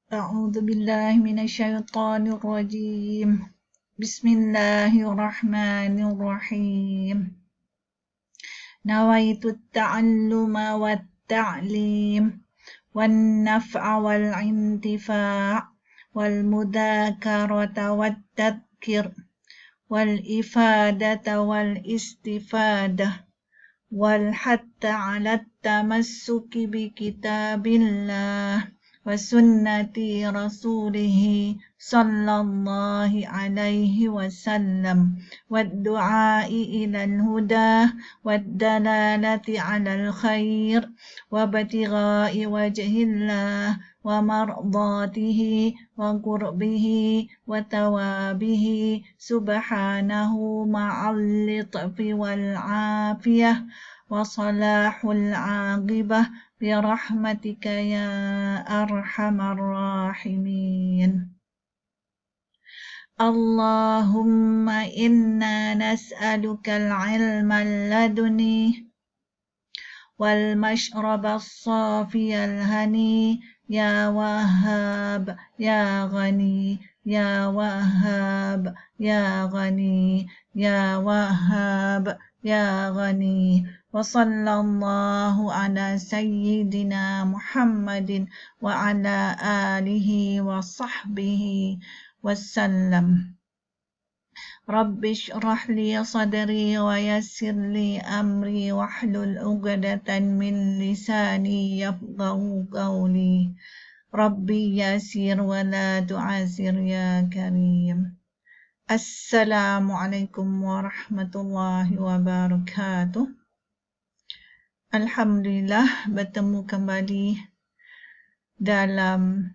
أعوذ بالله من الشيطان الرجيم. بسم الله الرحمن الرحيم. نويت التعلم والتعليم والنفع والانتفاع والمذاكرة والتذكير والإفادة والاستفادة والحث على التمسك بكتاب الله وسنة رسوله صلى الله عليه وسلم والدعاء إلى الهدى والدلالة على الخير وابتغاء وجه الله ومرضاته وقربه وثوابه سبحانه مع اللطف والعافية وصلاح العاقبة برحمتك يا أرحم الراحمين. اللهم إنا نسألك العلم اللدني والمشرب الصافي الهني يا وهاب يا غني يا وهاب يا غني يا وهاب يا غني وصلى الله على سيدنا محمد وعلى آله وصحبه وسلم. رب اشرح لي صدري ويسر لي أمري واحلل عقدة من لساني يفقه قولي. ربي يسر ولا تعسر يا كريم. Assalamualaikum warahmatullahi wabarakatuh. Alhamdulillah bertemu kembali dalam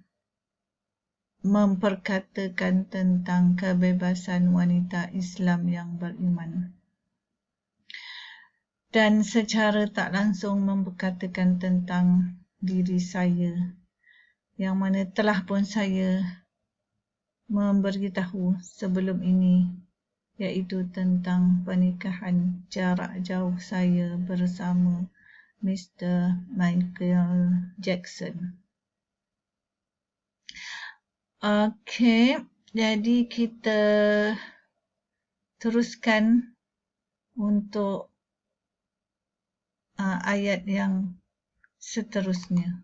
memperkatakan tentang kebebasan wanita Islam yang beriman. Dan secara tak langsung memperkatakan tentang diri saya, yang mana telah pun saya memberitahu sebelum ini, iaitu tentang pernikahan jarak jauh saya bersama Mr. Michael Jackson. Okey, jadi kita teruskan untuk ayat yang seterusnya.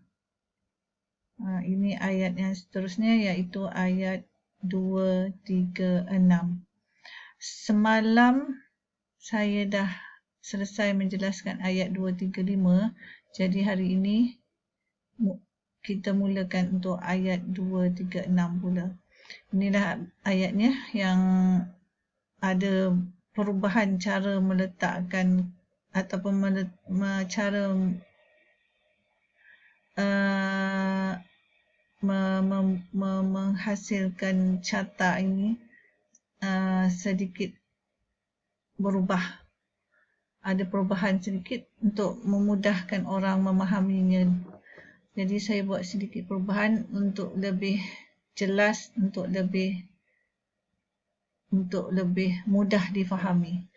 Ini ayat yang seterusnya, iaitu ayat 236. Semalam saya dah selesai menjelaskan ayat 235, jadi hari ini kita mulakan untuk ayat 236 pula. Inilah ayatnya yang ada perubahan cara meletakkan ataupun cara menghasilkan carta ini sedikit berubah. Ada perubahan sedikit untuk memudahkan orang memahaminya. Jadi saya buat sedikit perubahan untuk lebih jelas, untuk lebih mudah difahami.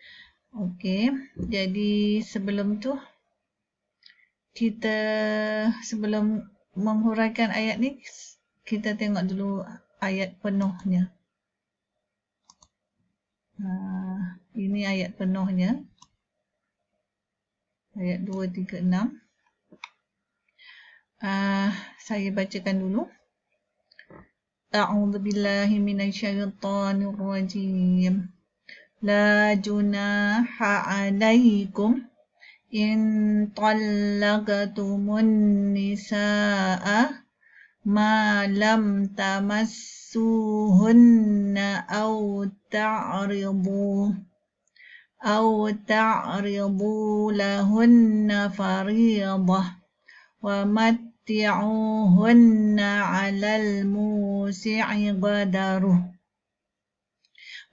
Okey, jadi sebelum tu kita sebelum menghuraikan ayat ni, kita tengok dulu ayat penuhnya. Ini ayat penuhnya. Ayat 236. Saya bacakan dulu. A'udzu billahi minasyaitonir rajim. La junaha 'alaikum in talaqtumun nisaa ma lam tamassuhunna aw ta'ridu lahunna fariidah wa matti'uhunna 'alal musi'i qadaruh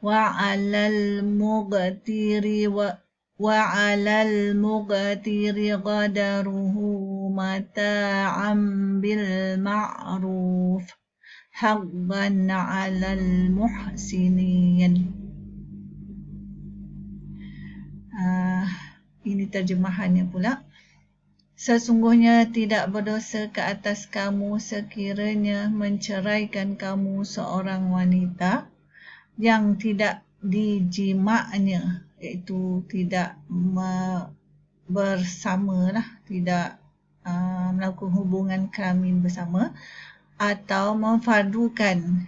wa 'alal muqtiri qadaruhu mata'an bil ma'ruf haqqan 'alal muhsinin. Ini terjemahannya pula. Sesungguhnya tidak berdosa ke atas kamu sekiranya menceraikan kamu seorang wanita yang tidak dijima'nya, iaitu tidak bersamalah, tidak melakukan hubungan kelamin bersama, atau memfardukan,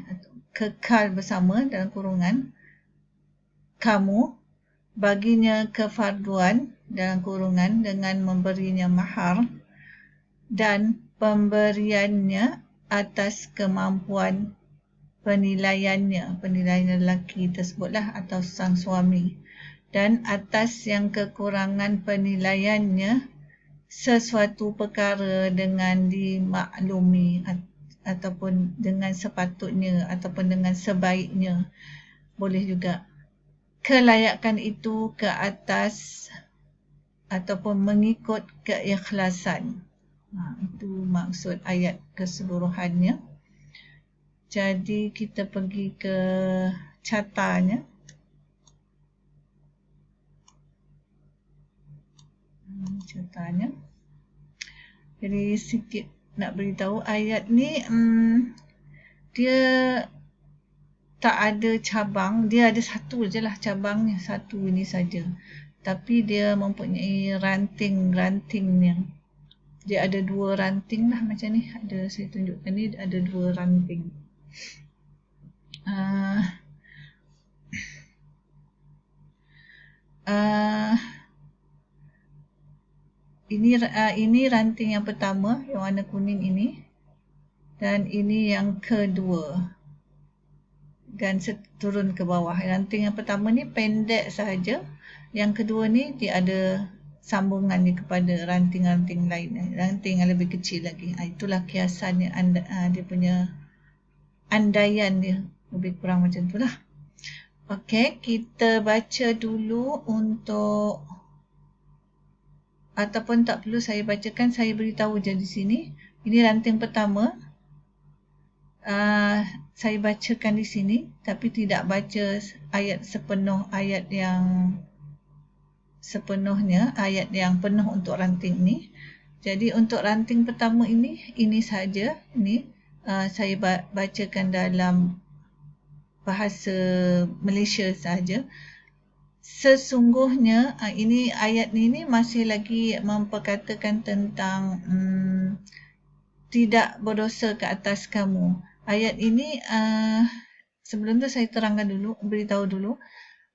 kekal bersama dalam kurungan kamu baginya kefarduan dalam kurungan dengan memberinya mahar dan pemberiannya atas kemampuan penilaian lelaki tersebutlah atau sang suami, dan atas yang kekurangan penilaiannya sesuatu perkara dengan dimaklumi ataupun dengan sepatutnya ataupun dengan sebaiknya, boleh juga. Kelayakan itu ke atas ataupun mengikut keikhlasan. Itu maksud ayat keseluruhannya. Jadi kita pergi ke cartanya. Jadi sikit nak beritahu ayat ni, dia tak ada cabang, dia ada satu je lah cabangnya, satu ini saja. Tapi dia mempunyai ranting-rantingnya. Dia ada 2 ranting lah macam ni. Saya tunjukkan ni, ada 2 ranting. Ini ranting yang pertama, yang warna kuning ini. Dan ini yang kedua. Dan turun ke bawah. Ranting yang pertama ni pendek sahaja. Yang kedua ni dia ada sambungan ni kepada ranting-ranting lain. Ranting yang lebih kecil lagi. Itulah kiasannya, dia punya andaian dia. Lebih kurang macam itulah. Okey, kita baca dulu untuk, ataupun tak perlu saya bacakan, saya beritahu je di sini. Ini ranting pertama. Saya bacakan di sini, tapi tidak baca ayat sepenuhnya, ayat yang penuh untuk ranting ni. Jadi untuk ranting pertama ini saja. Ini saya bacakan dalam bahasa Malaysia saja. Sesungguhnya, ini ayat ni masih lagi memperkatakan tentang tidak berdosa ke atas kamu. Ayat ini, sebelum tu saya terangkan dulu, beritahu dulu.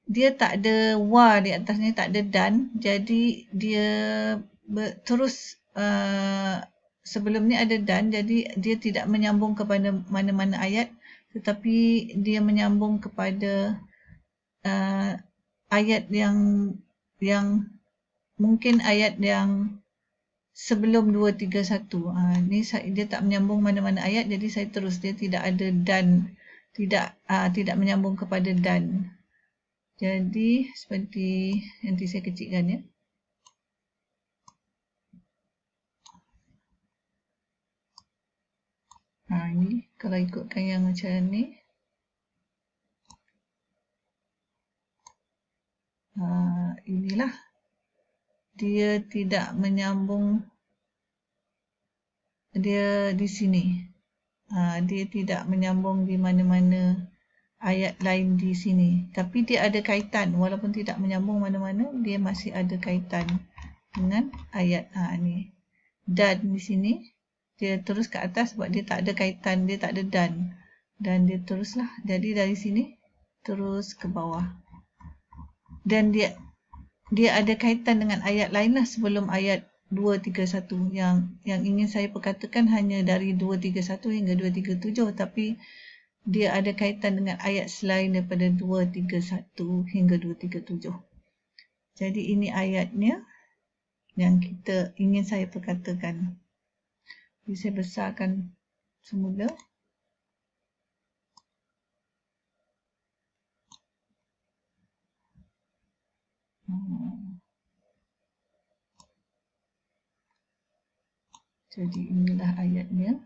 Dia tak ada wa di atasnya, tak ada dan. Jadi dia terus, sebelum ni ada dan, jadi dia tidak menyambung kepada mana-mana ayat, tetapi dia menyambung kepada ayat yang mungkin ayat yang sebelum 231. Ni dia tak menyambung mana-mana ayat, jadi saya terus, dia tidak ada dan, tidak menyambung kepada dan. Jadi seperti nanti saya kecilkan ya. Ini kalau ikutkan yang macam ni, inilah dia tidak menyambung, dia di sini. Dia tidak menyambung di mana-mana ayat lain di sini. Tapi dia ada kaitan, walaupun tidak menyambung mana-mana, dia masih ada kaitan dengan ayat ni. Dan di sini, dia terus ke atas sebab dia tak ada kaitan, dia tak ada dan. Dan dia teruslah. Jadi dari sini, terus ke bawah. Dan dia ada kaitan dengan ayat lain lah sebelum ayat 231. Yang ingin saya perkatakan hanya dari 231 hingga 237, tapi dia ada kaitan dengan ayat selain daripada 231 hingga 237. Jadi ini ayatnya yang kita ingin saya perkatakan. Jadi saya besarkan semula. Jadi inilah ayatnya.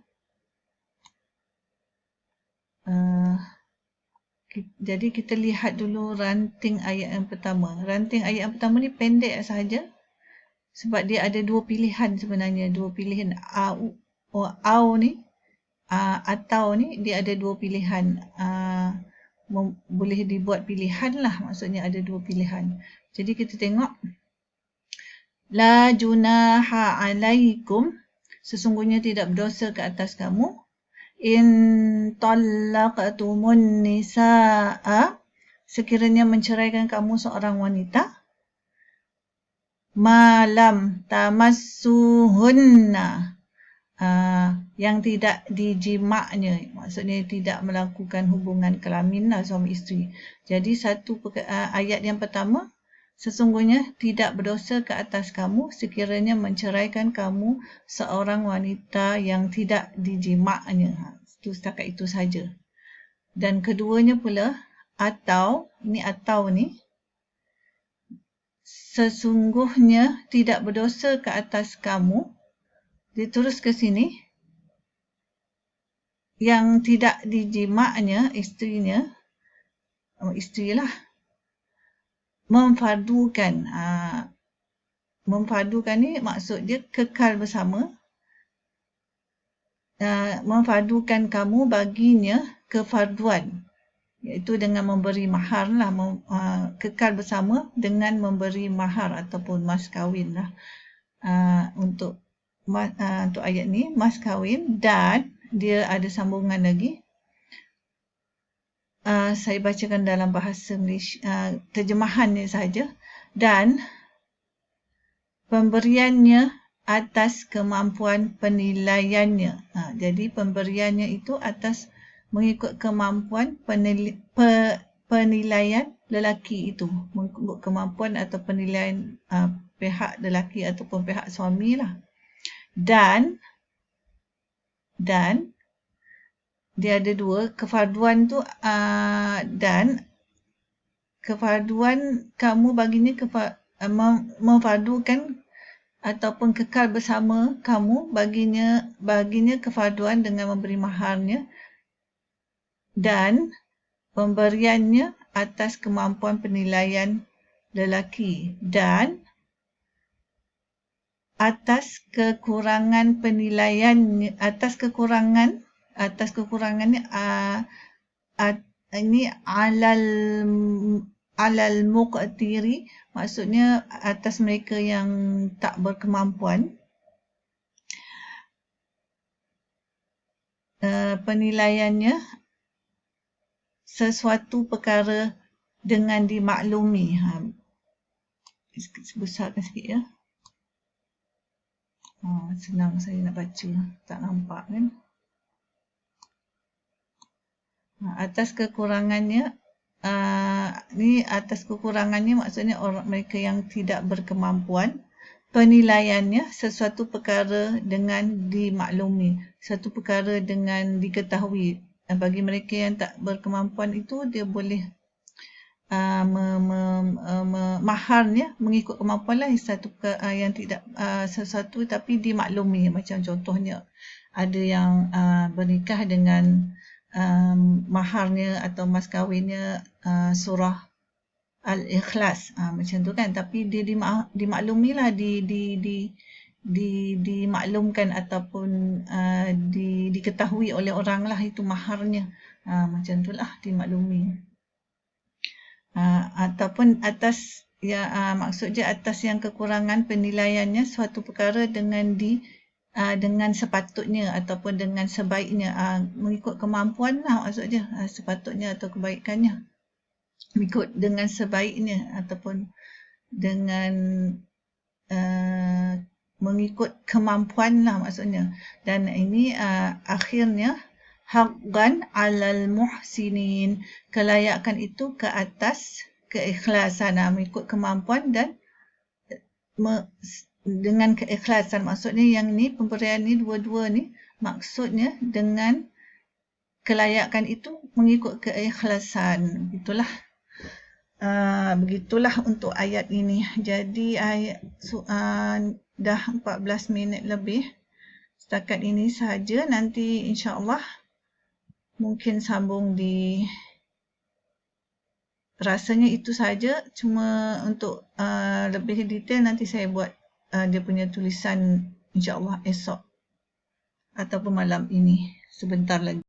Jadi kita lihat dulu ranting ayat yang pertama. Ranting ayat yang pertama ni pendek sahaja. Sebab dia ada dua pilihan sebenarnya. Dua pilihan au ni, atau ni dia ada dua pilihan. Boleh dibuat pilihan lah. Maksudnya ada dua pilihan. Jadi kita tengok. La junaha alaikum. Sesungguhnya tidak berdosa ke atas kamu. In talaqtumun nisaa. Sekiranya menceraikan kamu seorang wanita. Malam tamassuhunna. Yang tidak dijimaknya. Maksudnya tidak melakukan hubungan kelamin lah suami isteri. Jadi ayat yang pertama. Sesungguhnya tidak berdosa ke atas kamu sekiranya menceraikan kamu seorang wanita yang tidak dijimaknya. Itu setakat itu saja. Dan keduanya pula, atau ni sesungguhnya tidak berdosa ke atas kamu, dia terus ke sini, yang tidak dijimaknya isterinya, isterilah, memfardukan. Memfardukan ni maksud dia kekal bersama. Memfardukan kamu baginya kefarduan. Iaitu dengan memberi mahar lah. Kekal bersama dengan memberi mahar ataupun mas kahwin lah. Untuk ayat ni, mas kahwin. Dan dia ada sambungan lagi. Saya bacakan dalam bahasa Malaysia, terjemahannya saja. Dan pemberiannya atas kemampuan penilaiannya. Jadi pemberiannya itu atas mengikut kemampuan penilaian lelaki itu. Mengikut kemampuan atau penilaian pihak lelaki ataupun pihak suami lah. Dan dia ada dua, kefarduan tu dan kefarduan kamu baginya memfardukan ataupun kekal bersama kamu baginya kefarduan dengan memberi maharnya dan pemberiannya atas kemampuan penilaian lelaki dan atas kekurangan penilaiannya, atas kekurangannya ini alal muqtiri, maksudnya atas mereka yang tak berkemampuan. Penilaiannya sesuatu perkara dengan dimaklumi. Besarkan sikit ya. Senang saya nak baca, tak nampak kan. Atas kekurangannya, ni atas kekurangannya maksudnya orang mereka yang tidak berkemampuan. Penilaiannya sesuatu perkara dengan dimaklumi, satu perkara dengan diketahui. Bagi mereka yang tak berkemampuan itu, dia boleh maharnya mengikut kemampuan lah, yang tidak sesuatu tapi dimaklumi. Macam contohnya ada yang bernikah dengan maharnya atau mas kahwinnya surah Al-Ikhlas, macam tu kan. Tapi dia dimaklumi lah, dimaklumkan ataupun diketahui oleh orang lah itu maharnya. Macam tu lah, dimaklumi. Ataupun atas maksudnya atas yang kekurangan penilaiannya suatu perkara dengan dengan sepatutnya ataupun dengan sebaiknya, mengikut kemampuan lah maksudnya, sepatutnya atau kebaikannya, mengikut dengan sebaiknya ataupun dengan mengikut kemampuan lah maksudnya. Dan ini akhirnya haqqan alal muhsinin, kelayakan itu ke atas keikhlasan, mengikut kemampuan dan dengan keikhlasan. Maksudnya yang ni, pemberian ni, dua-dua ni, maksudnya dengan kelayakan itu mengikut keikhlasan. Begitulah untuk ayat ini. Jadi ayat dah 14 minit lebih. Setakat ini sahaja. Nanti insya-Allah mungkin sambung di, rasanya itu saja. Cuma untuk lebih detail nanti saya buat dia punya tulisan insya-Allah esok ataupun malam ini sebentar lagi.